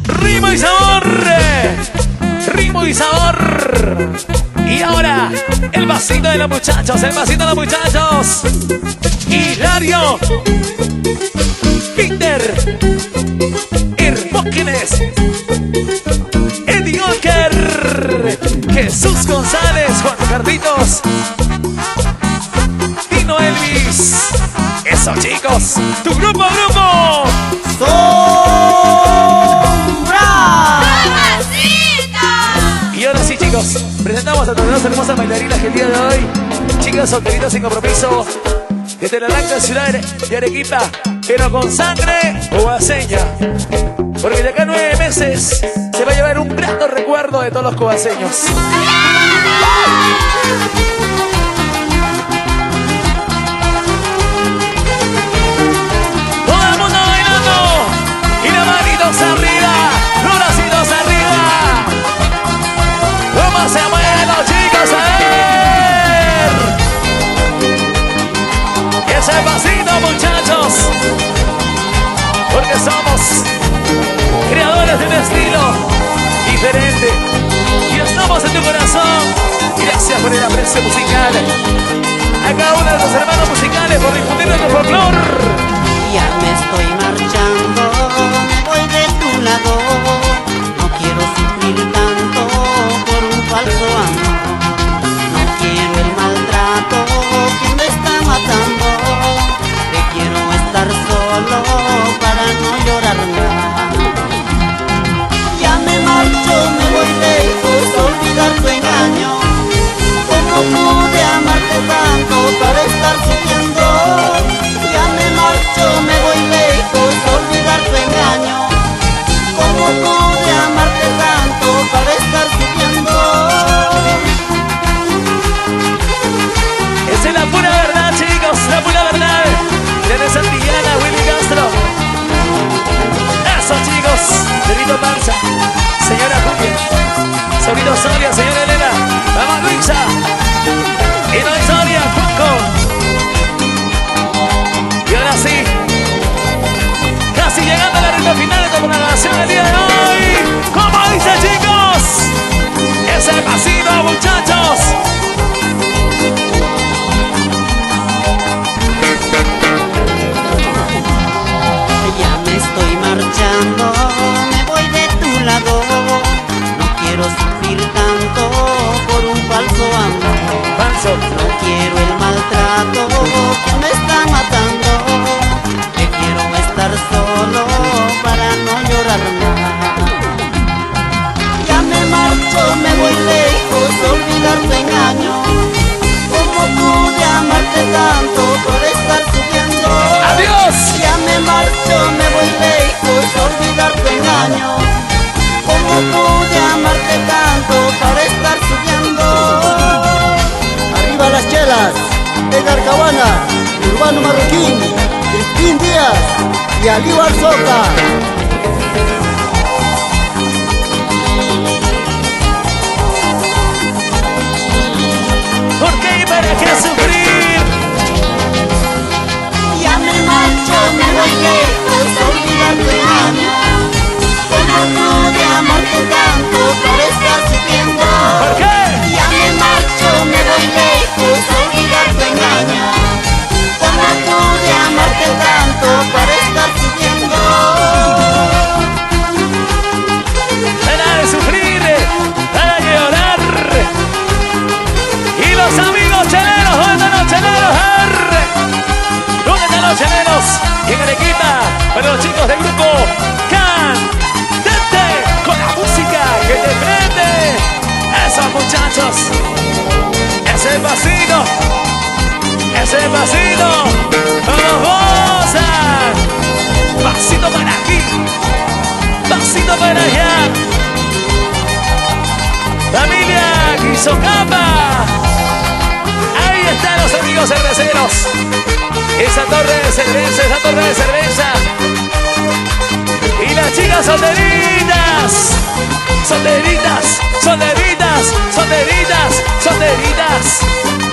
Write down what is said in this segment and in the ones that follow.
Ritmo y sabor. Ritmo y sabor. Y ahora, el vasito de los muchachos, el vasito de los muchachos. Hilario, Peter, Hermógenes, Eddie Walker, Jesús González, Juan Carlitos, Tino Elvis. Eso, chicos, tu grupo. Y ahora sí, chicos, presentamos a todas las hermosas bailarinas que el día de hoy, chicas solteritas sin compromiso, desde la blanca ciudad de Arequipa, pero con sangre cobaseña. Porque de acá a 9 meses se va a llevar un grato recuerdo de todos los cobaseños. Todo el mundo bailando y las manitos arriba, los bracitos arriba. ¿Cómo se mueven los chicos? A ver. Y ese pasito, muchachos, porque somos creadores de un estilo diferente y estamos en tu corazón. Gracias por el aprecio musical a cada uno de los hermanos musicales por difundir nuestro folclor. Ya me estoy marchando, me voy de tu lado. No quiero sufrir tanto por un falso amor. No quiero el maltrato que me está matando. Prefiero estar solo para no llorar más. Ya me marcho, me voy lejos, olvidar tu engaño. ¿Cómo pude amarte tanto para estar sufriendo? Ya me marcho, me voy lejos, olvidar tu engaño. ¿Cómo pude amarte tanto para estar sufriendo? Esa es la pura verdad, chicos, la pura verdad. Desde Santillana, Willy Castro. Eso, chicos, Delito Panza, señora Julia, Sobrino Soria, señora Elena, vamos Luisa, y no es Soria, Juanco. Y ahora sí, casi llegando a la recta final de esta programación del día de hoy. ¿Cómo dice, chicos? Ese pasito, muchachos. Ya me estoy marchando, me voy de tu lado. No quiero sufrir tanto por un falso amor. No quiero el maltrato que me está matando. Prefiero estar solo para no llorar más. Ya me marcho, me voy lejos, olvidar tu engaño. ¿Cómo pude amarte tanto por estar sufriendo? ¡Adiós! Ya me marcho, me voy lejos, olvidar tu engaño. ¿Cómo pude amarte tanto para estar sufriendo? Arriba las chelas, Edgar Cabana, Urbano Marroquín, Cristín Díaz y Alíbar Soca. ¿Por qué y para qué sufrir? Ya me marcho, me voy lejos, olvidar tu engaño. ¿Cómo pude amarte tanto para estar sufriendo? ¿Por qué? Ya me marcho, me voy lejos, olvidar tu engaño. ¿Cómo pude amarte tanto para estar sufriendo? Para de sufrir, para de llorar. Y los amigos cheleros, ¿dónde están los cheleros? ¿Dónde están los cheleros? Y en Arequipa, para los chicos del grupo Candente, con la música que te prende. Esos muchachos, ese pasito, todos gozan. Pasito para aquí, pasito para allá. Familia Guisocapa. Ahí están los amigos cerveceros. Esa torre de cerveza. Y las chicas solteritas.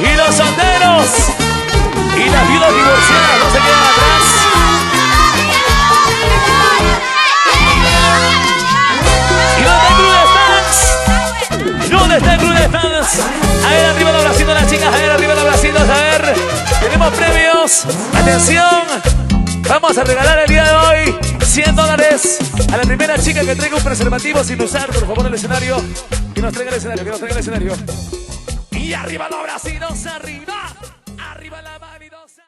Y los solteros. Y las viudas divorciadas no se quedan atrás. tenemos, atención, vamos a regalar el día de hoy $100 a la primera chica que traiga un preservativo sin usar, por favor, el escenario. Que nos traiga el escenario, que nos traiga el escenario. Y arriba los bracitos, arriba.